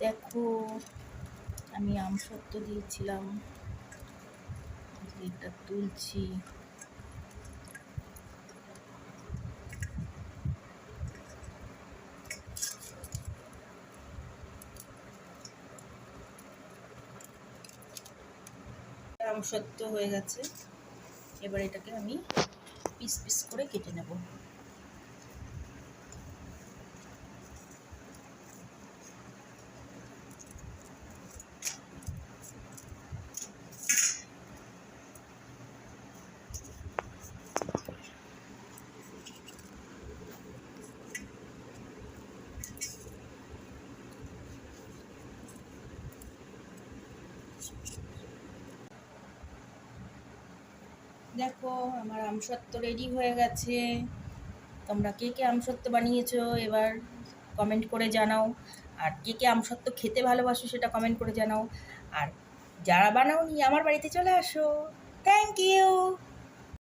দেখো আমি আমসত্ত্ব দিয়েছিলাম, এটা তুলছি। আমসত্ত্ব হয়ে গেছে, এবার এটাকে আমি পিস পিস করে কেটে নেব। দেখো আমার আমসত্ত্ব রেডি হয়ে গেছে। তোমরা কে কে আমসত্ত্ব বানিয়েছো এবার কমেন্ট করে জানাও, আর কে কে আমসত্ত্ব খেতে ভালোবাসো সেটা কমেন্ট করে জানাও। আর যারা বানাওনি আমার বাড়িতে চলে আসো। Thank you.